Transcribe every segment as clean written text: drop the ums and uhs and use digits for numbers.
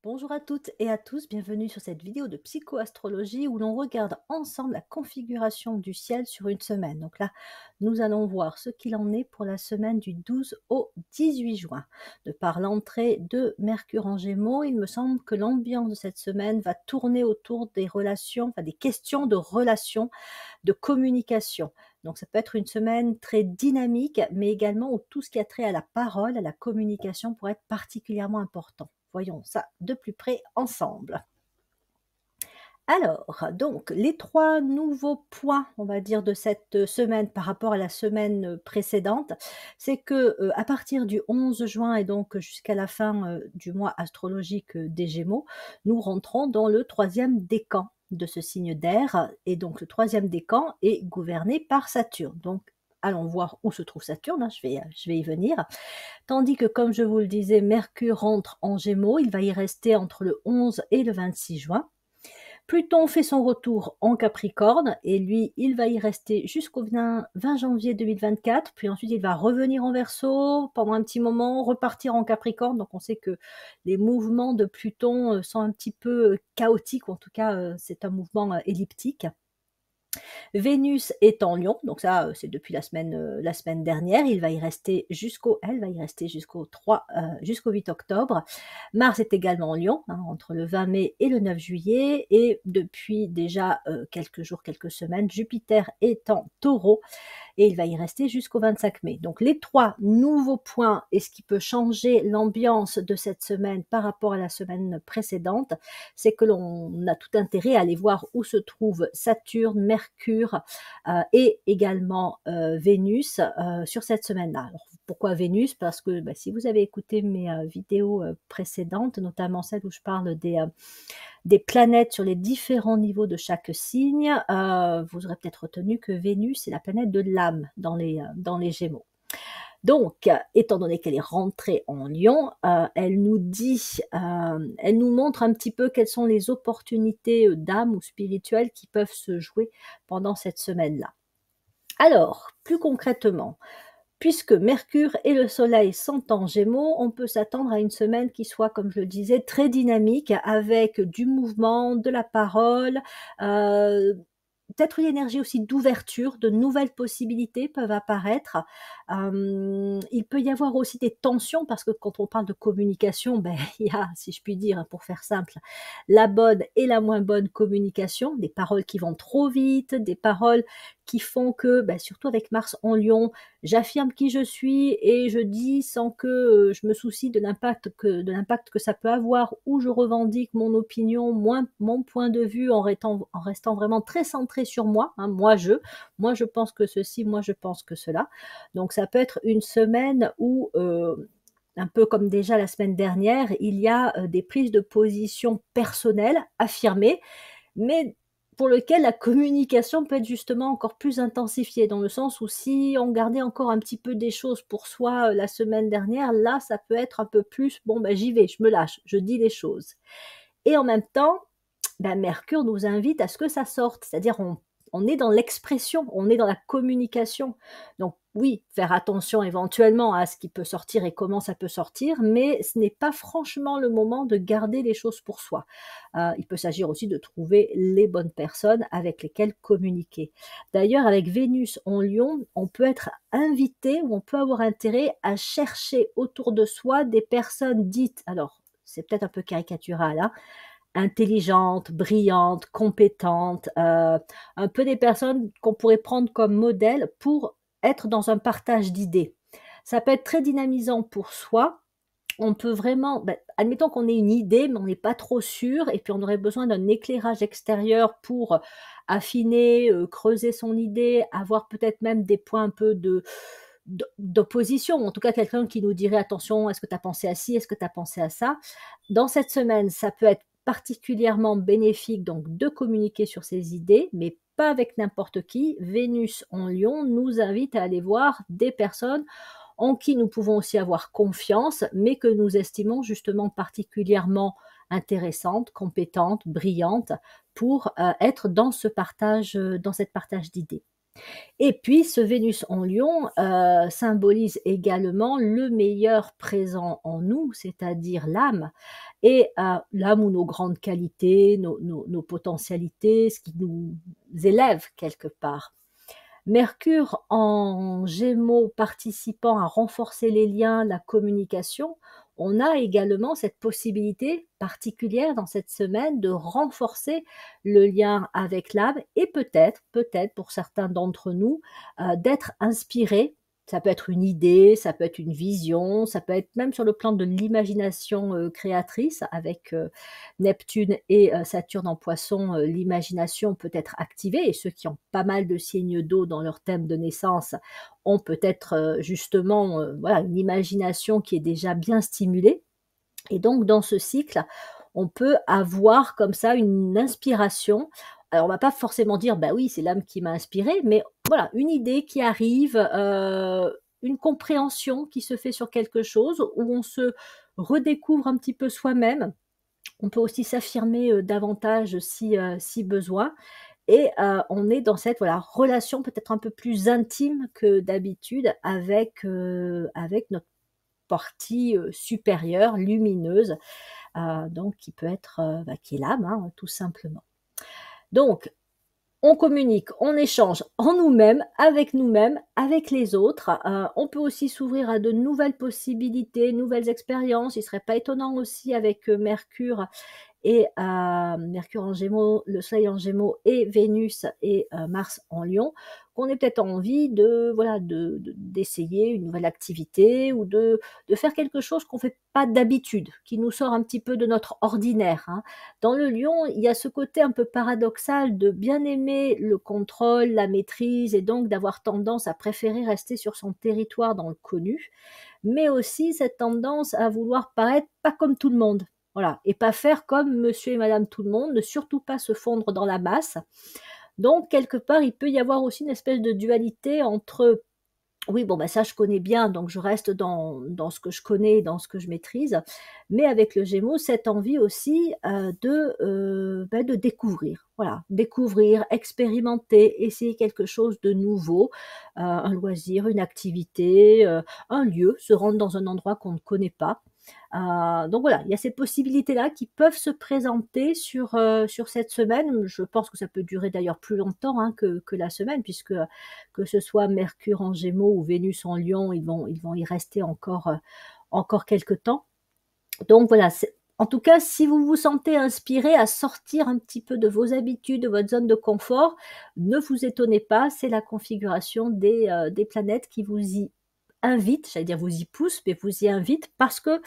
Bonjour à toutes et à tous, bienvenue sur cette vidéo de psychoastrologie où l'on regarde ensemble la configuration du ciel sur une semaine. Donc là, nous allons voir ce qu'il en est pour la semaine du 12 au 18 juin. De par l'entrée de Mercure en Gémeaux, il me semble que l'ambiance de cette semaine va tourner autour des relations, enfin des questions de relations, de communication. Donc ça peut être une semaine très dynamique, mais également où tout ce qui a trait à la parole, à la communication pourrait être particulièrement important. Voyons ça de plus près ensemble. Alors, donc, les 3 nouveaux points, on va dire, de cette semaine par rapport à la semaine précédente, c'est que, à partir du 11 juin et donc jusqu'à la fin, du mois astrologique, des Gémeaux, nous rentrons dans le 3e décan de ce signe d'air et donc le 3e décan est gouverné par Saturne. Donc, allons voir où se trouve Saturne, hein, je vais y venir. Tandis que, comme je vous le disais, Mercure rentre en Gémeaux, il va y rester entre le 11 et le 26 juin. Pluton fait son retour en Capricorne et lui, il va y rester jusqu'au 20 janvier 2024, puis ensuite il va revenir en Verseau pendant un petit moment, repartir en Capricorne. Donc on sait que les mouvements de Pluton sont un petit peu chaotiques, ou en tout cas c'est un mouvement elliptique. Vénus est en Lion, donc ça c'est depuis la semaine dernière, elle va y rester jusqu'au 8 octobre. Mars est également en Lion, hein, entre le 20 mai et le 9 juillet, et depuis déjà quelques jours, quelques semaines, Jupiter est en Taureau, et il va y rester jusqu'au 25 mai. Donc les 3 nouveaux points et ce qui peut changer l'ambiance de cette semaine par rapport à la semaine précédente, c'est que l'on a tout intérêt à aller voir où se trouvent Saturne, Mercure et également Vénus sur cette semaine-là. Alors, pourquoi Vénus? Parce que si vous avez écouté mes vidéos précédentes, notamment celle où je parle des planètes sur les différents niveaux de chaque signe, vous aurez peut-être retenu que Vénus est la planète de l'âme dans les Gémeaux. Donc, étant donné qu'elle est rentrée en Lion, elle nous montre un petit peu quelles sont les opportunités d'âme ou spirituelles qui peuvent se jouer pendant cette semaine-là. Alors, plus concrètement, puisque Mercure et le Soleil sont en Gémeaux, on peut s'attendre à une semaine qui soit, comme je le disais, très dynamique, avec du mouvement, de la parole, peut-être une énergie aussi d'ouverture, de nouvelles possibilités peuvent apparaître. Il peut y avoir aussi des tensions parce que quand on parle de communication, il y a, si je puis dire, pour faire simple, la bonne et la moins bonne communication, des paroles qui vont trop vite, des paroles qui font que, surtout avec Mars en Lion, j'affirme qui je suis et je dis sans que je me soucie de l'impact que ça peut avoir, ou je revendique mon opinion, mon point de vue en restant vraiment très centré sur moi, hein, moi je pense que ceci, moi je pense que cela. Donc ça peut être une semaine où, un peu comme déjà la semaine dernière, il y a des prises de position personnelles, affirmées, mais pour lequel la communication peut être justement encore plus intensifiée, dans le sens où si on gardait encore un petit peu des choses pour soi la semaine dernière, là ça peut être un peu plus, bon j'y vais, je me lâche, je dis les choses. Et en même temps, Mercure nous invite à ce que ça sorte, c'est-à-dire on est dans l'expression, on est dans la communication. Donc oui, faire attention éventuellement à ce qui peut sortir et comment ça peut sortir, mais ce n'est pas franchement le moment de garder les choses pour soi. Il peut s'agir aussi de trouver les bonnes personnes avec lesquelles communiquer. D'ailleurs, avec Vénus en Lion, on peut être invité ou on peut avoir intérêt à chercher autour de soi des personnes dites, alors c'est peut-être un peu caricatural, hein, intelligentes, brillantes, compétentes, un peu des personnes qu'on pourrait prendre comme modèle pour être dans un partage d'idées. Ça peut être très dynamisant pour soi. On peut vraiment, admettons qu'on ait une idée, mais on n'est pas trop sûr, et puis on aurait besoin d'un éclairage extérieur pour affiner, creuser son idée, avoir peut-être même des points un peu d'opposition, en tout cas quelqu'un qui nous dirait attention, est-ce que tu as pensé à ci, est-ce que tu as pensé à ça. Dans cette semaine, ça peut être particulièrement bénéfique donc de communiquer sur ses idées, mais pas avec n'importe qui. Vénus en Lion nous invite à aller voir des personnes en qui nous pouvons aussi avoir confiance, mais que nous estimons justement particulièrement intéressantes, compétentes, brillantes, pour être dans cette partage d'idées. Et puis ce Vénus en Lion, symbolise également le meilleur présent en nous, c'est-à-dire l'âme et l'âme ou nos grandes qualités, nos potentialités, ce qui nous élève quelque part. Mercure en Gémeaux participant à renforcer les liens, la communication, on a également cette possibilité particulière dans cette semaine de renforcer le lien avec l'âme et peut-être pour certains d'entre nous, d'être inspiré. Ça peut être une idée, ça peut être une vision, ça peut être même sur le plan de l'imagination créatrice avec Neptune et Saturne en Poisson, l'imagination peut être activée et ceux qui ont pas mal de signes d'eau dans leur thème de naissance ont peut-être justement voilà, une imagination qui est déjà bien stimulée. Et donc dans ce cycle, on peut avoir comme ça une inspiration. Alors on va pas forcément dire bah oui c'est l'âme qui m'a inspiré, mais voilà une idée qui arrive, une compréhension qui se fait sur quelque chose où on se redécouvre un petit peu soi-même. On peut aussi s'affirmer, davantage si besoin et on est dans cette, voilà, relation peut-être un peu plus intime que d'habitude avec notre partie, supérieure, lumineuse, donc qui peut être, bah, qui est l'âme, hein, tout simplement. Donc on communique, on échange en nous-mêmes, avec les autres. On peut aussi s'ouvrir à de nouvelles possibilités, nouvelles expériences. Il ne serait pas étonnant aussi avec Mercure et Mercure en Gémeaux, le Soleil en Gémeaux et Vénus et Mars en Lion, qu'on ait peut-être envie de voilà d'essayer une nouvelle activité ou de faire quelque chose qu'on ne fait pas d'habitude, qui nous sort un petit peu de notre ordinaire, hein. Dans le Lion, il y a ce côté un peu paradoxal de bien aimer le contrôle, la maîtrise et donc d'avoir tendance à préférer rester sur son territoire dans le connu, mais aussi cette tendance à vouloir paraître pas comme tout le monde. Voilà, et pas faire comme monsieur et madame tout le monde, ne surtout pas se fondre dans la masse. Donc, quelque part, il peut y avoir aussi une espèce de dualité entre oui, bon, bah ça, je connais bien, donc je reste dans ce que je connais, dans ce que je maîtrise. Mais avec le Gémeaux, cette envie aussi bah, de découvrir. Voilà, découvrir, expérimenter, essayer quelque chose de nouveau, un loisir, une activité, un lieu, se rendre dans un endroit qu'on ne connaît pas. Donc voilà, il y a ces possibilités-là qui peuvent se présenter sur cette semaine. Je pense que ça peut durer d'ailleurs plus longtemps hein, que la semaine, puisque que ce soit Mercure en Gémeaux ou Vénus en Lion, ils vont y rester encore quelques temps. Donc voilà, en tout cas, si vous vous sentez inspiré à sortir un petit peu de vos habitudes, de votre zone de confort, ne vous étonnez pas, c'est la configuration des planètes qui vous y invite, j'allais dire vous y pousse, mais vous y invite parce que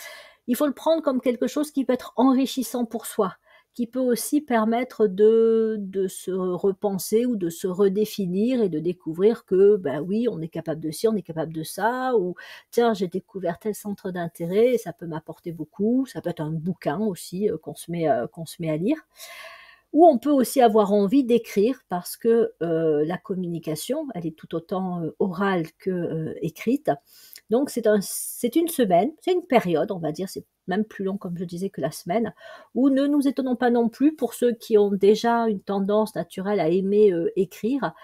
il faut le prendre comme quelque chose qui peut être enrichissant pour soi, qui peut aussi permettre de se repenser ou de se redéfinir et de découvrir que, ben oui, on est capable de ci, on est capable de ça, ou tiens, j'ai découvert tel centre d'intérêt, et ça peut m'apporter beaucoup, ça peut être un bouquin aussi qu'on se met à lire. Ou on peut aussi avoir envie d'écrire parce que la communication, elle est tout autant orale que écrite. Donc c'est une semaine, c'est une période, on va dire, c'est même plus long comme je disais que la semaine, où ne nous étonnons pas non plus pour ceux qui ont déjà une tendance naturelle à aimer écrire,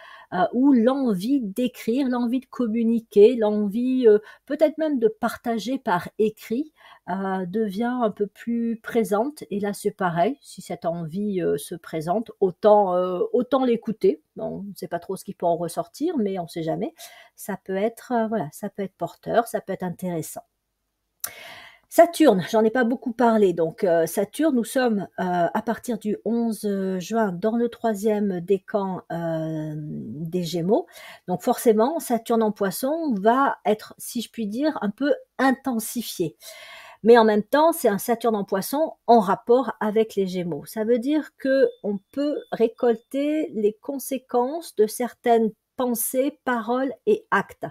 ou l'envie d'écrire, l'envie de communiquer, l'envie peut-être même de partager par écrit, devient un peu plus présente. Et là, c'est pareil, si cette envie se présente, autant l'écouter. On ne sait pas trop ce qui peut en ressortir, mais on ne sait jamais. Ça peut être, voilà, ça peut être porteur, ça peut être intéressant. Saturne, j'en ai pas beaucoup parlé. Donc Saturne, nous sommes à partir du 11 juin dans le troisième décan des Gémeaux. Donc forcément, Saturne en Poisson va être, si je puis dire, un peu intensifié. Mais en même temps, c'est un Saturne en Poisson en rapport avec les Gémeaux. Ça veut dire que on peut récolter les conséquences de certaines pensées, paroles et actes.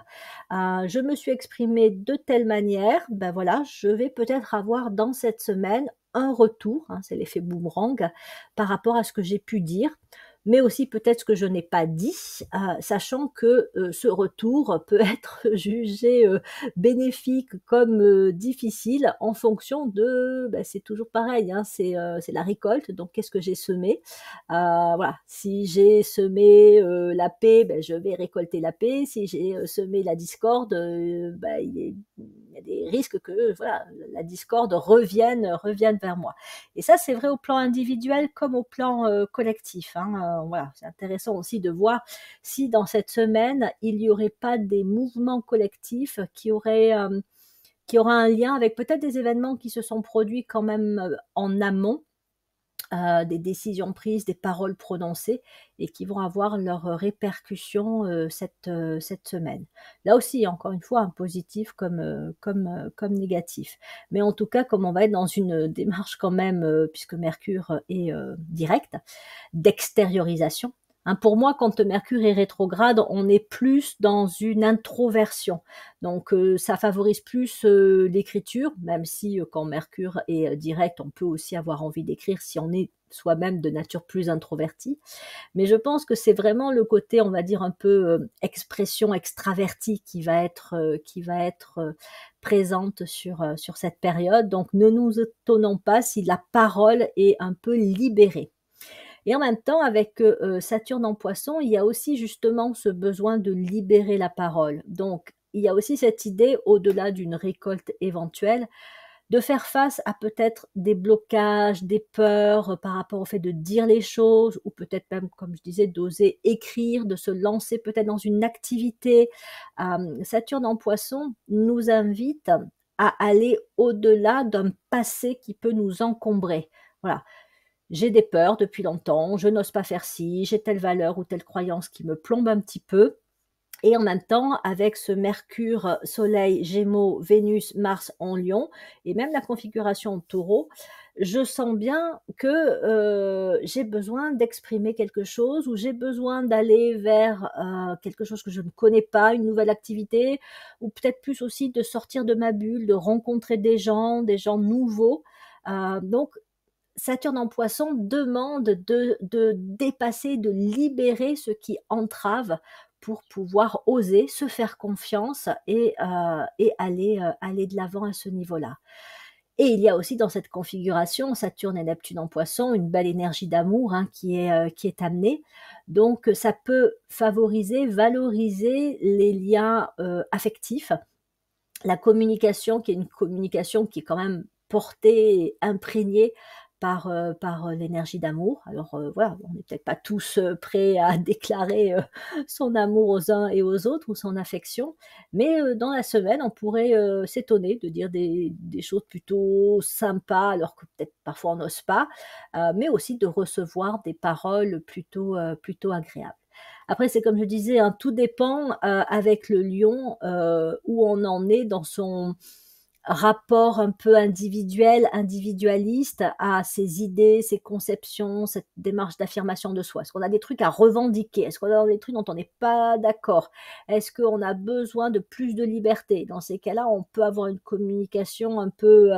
Je me suis exprimée de telle manière, ben voilà, je vais peut-être avoir dans cette semaine un retour, hein, c'est l'effet boomerang, par rapport à ce que j'ai pu dire. mais aussi peut-être ce que je n'ai pas dit, sachant que, ce retour peut être jugé, bénéfique comme, difficile en fonction de, bah, c'est toujours pareil, hein, c'est la récolte, donc qu'est-ce que j'ai semé? Voilà, si j'ai semé, la paix, beh, je vais récolter la paix. Si j'ai, semé la discorde, bah, il y a des risques que, voilà, la discorde revienne vers moi. Et ça, c'est vrai au plan individuel comme au plan, collectif, hein, voilà. C'est intéressant aussi de voir si dans cette semaine, il n'y aurait pas des mouvements collectifs qui auraient un lien avec peut-être des événements qui se sont produits quand même, en amont, des décisions prises, des paroles prononcées et qui vont avoir leurs répercussions, cette semaine. Là aussi, encore une fois, hein, positif comme négatif. Mais en tout cas, comme on va être dans une démarche quand même, puisque Mercure est, direct, d'extériorisation, hein. Pour moi, quand Mercure est rétrograde, on est plus dans une introversion. Donc ça favorise plus, l'écriture, même si, quand Mercure est, direct, on peut aussi avoir envie d'écrire si on est soi-même de nature plus introvertie. Mais je pense que c'est vraiment le côté, on va dire, un peu, expression extravertie qui va être, présente sur cette période. Donc ne nous étonnons pas si la parole est un peu libérée. Et en même temps, avec, Saturne en Poisson, il y a aussi justement ce besoin de libérer la parole. Donc, il y a aussi cette idée, au-delà d'une récolte éventuelle, de faire face à peut-être des blocages, des peurs, par rapport au fait de dire les choses ou peut-être même, comme je disais, d'oser écrire, de se lancer peut-être dans une activité. Saturne en Poisson nous invite à aller au-delà d'un passé qui peut nous encombrer. Voilà. J'ai des peurs depuis longtemps, je n'ose pas faire ci, j'ai telle valeur ou telle croyance qui me plombe un petit peu. Et en même temps, avec ce Mercure, Soleil, Gémeaux, Vénus, Mars en Lion et même la configuration Taureau, je sens bien que, j'ai besoin d'exprimer quelque chose ou j'ai besoin d'aller vers, quelque chose que je ne connais pas, une nouvelle activité ou peut-être plus aussi de sortir de ma bulle, de rencontrer des gens nouveaux. Donc Saturne en Poisson demande de dépasser, de libérer ce qui entrave pour pouvoir oser, se faire confiance et aller de l'avant à ce niveau-là. Et il y a aussi dans cette configuration, Saturne et Neptune en Poisson, une belle énergie d'amour, hein, qui est amenée. Donc ça peut favoriser, valoriser les liens, affectifs, la communication qui est une communication qui est quand même portée et imprégnée par l'énergie d'amour. Alors, voilà, on n'est peut-être pas tous, prêts à déclarer, son amour aux uns et aux autres ou son affection, mais dans la semaine, on pourrait, s'étonner de dire des choses plutôt sympas alors que peut-être parfois on n'ose pas, mais aussi de recevoir des paroles plutôt agréables. Après, c'est comme je disais, hein, tout dépend, avec le lion, où on en est dans son rapport un peu individuel, individualiste à ses idées, ses conceptions, cette démarche d'affirmation de soi. Est-ce qu'on a des trucs à revendiquer? Est-ce qu'on a des trucs dont on n'est pas d'accord? Est-ce qu'on a besoin de plus de liberté? Dans ces cas-là, on peut avoir une communication un peu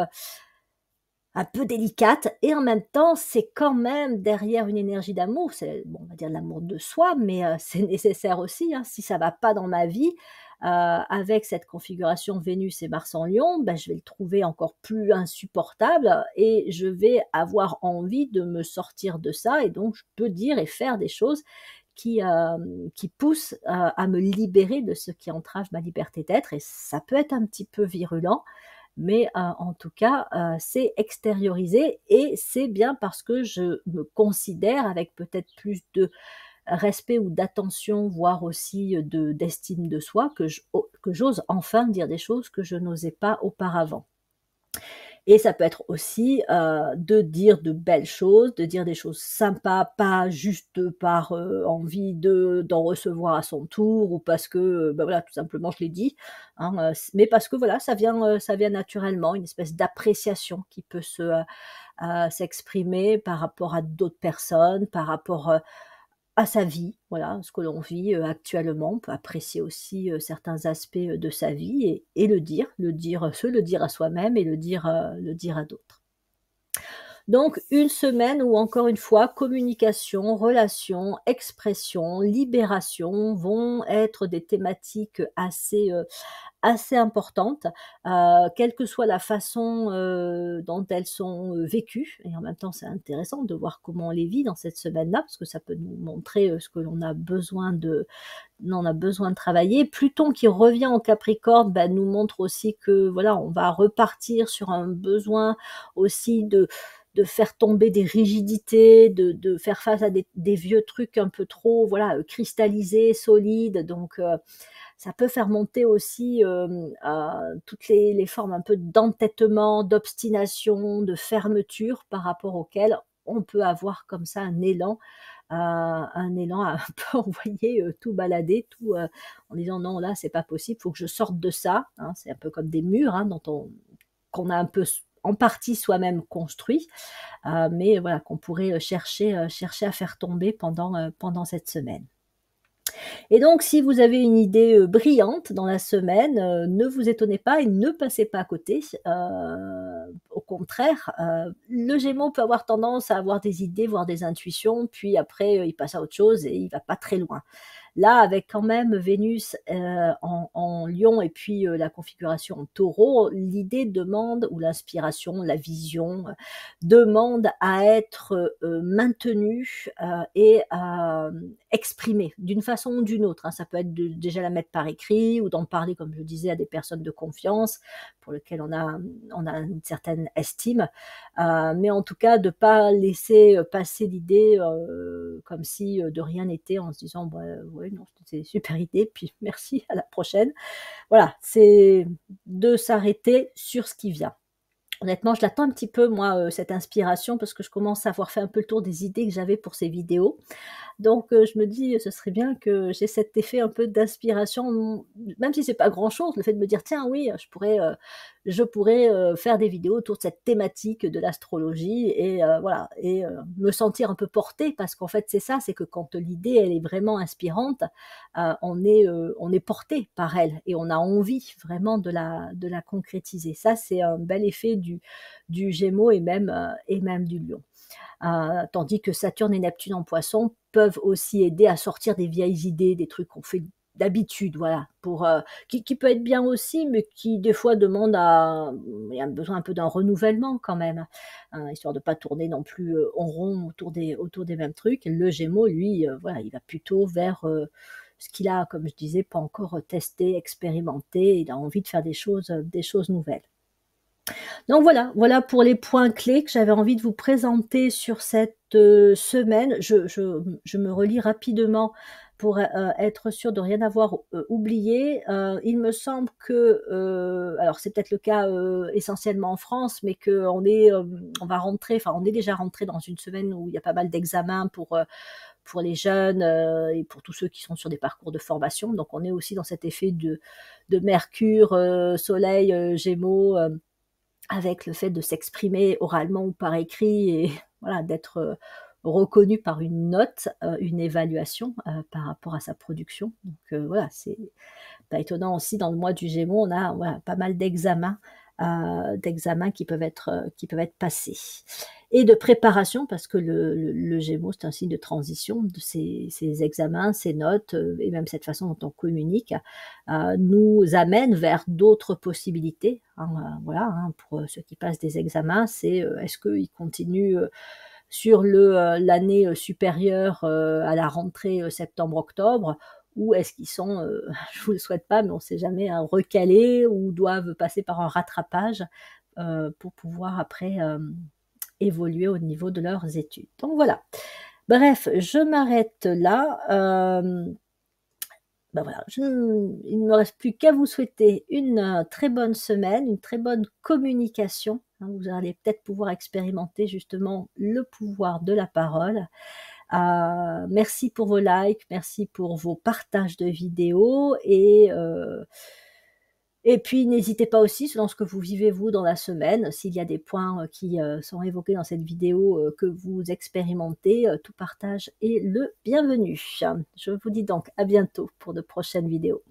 délicate et en même temps, c'est quand même derrière une énergie d'amour, c'est bon, on va dire l'amour de soi, mais c'est nécessaire aussi, hein. Si ça va pas dans ma vie, avec cette configuration Vénus et Mars en Lion, bah, je vais le trouver encore plus insupportable et je vais avoir envie de me sortir de ça et donc je peux dire et faire des choses qui poussent, à me libérer de ce qui entrave ma liberté d'être et ça peut être un petit peu virulent, mais en tout cas, c'est extériorisé et c'est bien parce que je me considère avec peut-être plus de respect ou d'attention, voire aussi, d'estime de soi que j'ose enfin dire des choses que je n'osais pas auparavant. Et ça peut être aussi, de dire de belles choses, de dire des choses sympas, pas juste par, envie d'en recevoir à son tour ou parce que, bah, voilà, tout simplement je l'ai dit, hein, mais parce que voilà, ça vient naturellement, une espèce d'appréciation qui peut s'exprimer par rapport à d'autres personnes, par rapport, à sa vie, voilà, ce que l'on vit, actuellement. On peut apprécier aussi, certains aspects, de sa vie et le dire, se le dire à soi-même et le dire à d'autres. Donc une semaine où encore une fois, communication, relation, expression, libération vont être des thématiques assez importantes, quelle que soit la façon, dont elles sont, vécues et en même temps, c'est intéressant de voir comment on les vit dans cette semaine-là, parce que ça peut nous montrer, ce que l'on a besoin de on a besoin de travailler. Pluton qui revient en Capricorne, bah, nous montre aussi que voilà, on va repartir sur un besoin aussi de faire tomber des rigidités, de faire face à des vieux trucs un peu trop, voilà, cristallisés, solides. Donc, ça peut faire monter aussi toutes les formes un peu d'entêtement, d'obstination, de fermeture par rapport auxquelles on peut avoir comme ça un élan à un peu envoyer tout balader, tout en disant non, là, c'est pas possible, il faut que je sorte de ça. Hein. C'est un peu comme des murs hein, qu'on a un peu en partie soi-même construit, mais voilà, qu'on pourrait chercher à faire tomber pendant cette semaine. Et donc, si vous avez une idée brillante dans la semaine, ne vous étonnez pas et ne passez pas à côté. Au contraire, le Gémeaux peut avoir tendance à avoir des idées, voire des intuitions, puis après, il passe à autre chose et il va pas très loin. Là, avec quand même Vénus en Lion et puis la configuration en Taureau, l'idée demande, ou l'inspiration, la vision, demande à être maintenue et exprimée d'une façon ou d'une autre. Hein. Ça peut être déjà la mettre par écrit ou d'en parler, comme je disais, à des personnes de confiance pour lesquelles on a une certaine estime. Mais en tout cas, de ne pas laisser passer l'idée comme si de rien n'était en se disant bah, ouais, non, c'est une super idée, puis merci, à la prochaine. Voilà, c'est de s'arrêter sur ce qui vient. Honnêtement, je l'attends un petit peu, moi, cette inspiration, parce que je commence à avoir fait un peu le tour des idées que j'avais pour ces vidéos. Donc je me dis: «Ce serait bien que j'ai cet effet un peu d'inspiration», même si c'est pas grand-chose, le fait de me dire: «Tiens, oui, je pourrais faire des vidéos autour de cette thématique de l'astrologie» et voilà et me sentir un peu portée parce qu'en fait, c'est ça, c'est que quand l'idée, elle est vraiment inspirante, on est porté par elle et on a envie vraiment de la concrétiser. Ça, c'est un bel effet du Gémeaux et même du Lion. Tandis que Saturne et Neptune en Poisson peuvent aussi aider à sortir des vieilles idées, des trucs qu'on fait d'habitude, voilà, qui peut être bien aussi, mais qui des fois demande il y a besoin un peu d'un renouvellement quand même, hein, histoire de pas tourner non plus en rond autour des mêmes trucs. Le Gémeaux, lui, voilà, il va plutôt vers ce qu'il a, comme je disais, pas encore testé, expérimenté. Il a envie de faire des choses nouvelles. Donc voilà pour les points clés que j'avais envie de vous présenter sur cette semaine. Je me relis rapidement pour être sûre de rien avoir oublié. Il me semble que, alors c'est peut-être le cas essentiellement en France, mais on va rentrer, enfin on est déjà rentré dans une semaine où il y a pas mal d'examens pour les jeunes et pour tous ceux qui sont sur des parcours de formation. Donc on est aussi dans cet effet de Mercure, Soleil, Gémeaux. Avec le fait de s'exprimer oralement ou par écrit et voilà, d'être reconnu par une note, une évaluation par rapport à sa production. Donc voilà, c'est pas étonnant aussi dans le mois du Gémeaux, on a voilà, pas mal d'examens qui peuvent être passés. Et de préparation, parce que le Gémeaux, c'est un signe de transition, de ces examens, ces notes, et même cette façon dont on communique, nous amène vers d'autres possibilités. Hein, voilà, hein, pour ceux qui passent des examens, c'est est-ce qu'ils continuent sur l'année supérieure à la rentrée septembre-octobre, ou est-ce qu'ils sont, je vous le souhaite pas, mais on ne sait jamais, hein, recalés ou doivent passer par un rattrapage pour pouvoir après évoluer au niveau de leurs études. Donc voilà. Bref, je m'arrête là. Ben voilà, il ne me reste plus qu'à vous souhaiter une très bonne semaine, une très bonne communication. Hein, vous allez peut-être pouvoir expérimenter justement le pouvoir de la parole. Merci pour vos likes, merci pour vos partages de vidéos et puis n'hésitez pas aussi, selon ce que vous vivez vous dans la semaine, s'il y a des points qui sont évoqués dans cette vidéo que vous expérimentez, tout partage est le bienvenu. Je vous dis donc à bientôt pour de prochaines vidéos.